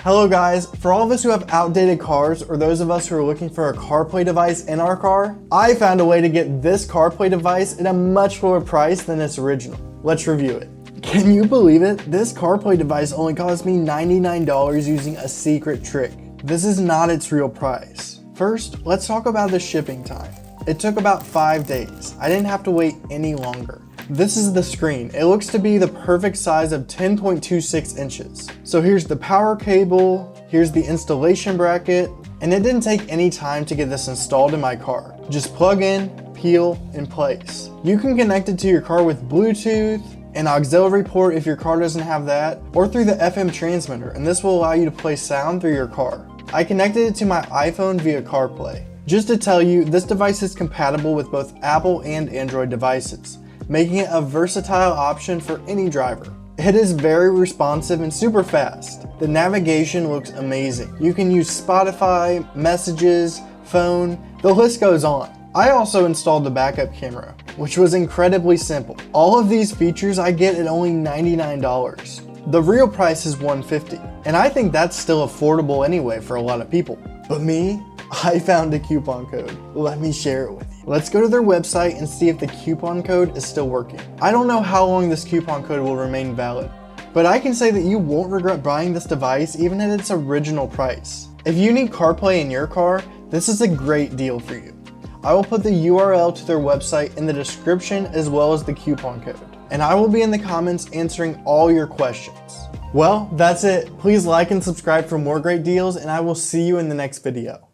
Hello guys, for all of us who have outdated cars or those of us who are looking for a CarPlay device in our car, I found a way to get this CarPlay device at a much lower price than its original. Let's review it. Can you believe it? This CarPlay device only cost me $99 using a secret trick. This is not its real price. First, let's talk about the shipping time. It took about 5 days. I didn't have to wait any longer. This is the screen. It looks to be the perfect size of 10.26 inches. So here's the power cable, here's the installation bracket, and it didn't take any time to get this installed in my car. Just plug in, peel, and place. You can connect it to your car with Bluetooth, an auxiliary port if your car doesn't have that, or through the FM transmitter, and this will allow you to play sound through your car. I connected it to my iPhone via CarPlay. Just to tell you, this device is compatible with both Apple and Android devices, making it a versatile option for any driver. It is very responsive and super fast. The navigation looks amazing. You can use Spotify, messages, phone, the list goes on. I also installed the backup camera, which was incredibly simple. All of these features I get at only $99. The real price is $150, and I think that's still affordable anyway for a lot of people. But me, I found a coupon code. Let me share it with you. Let's go to their website and see if the coupon code is still working. I don't know how long this coupon code will remain valid, but I can say that you won't regret buying this device even at its original price. If you need CarPlay in your car, this is a great deal for you. I will put the URL to their website in the description as well as the coupon code, and I will be in the comments answering all your questions. Well, that's it. Please like and subscribe for more great deals, and I will see you in the next video.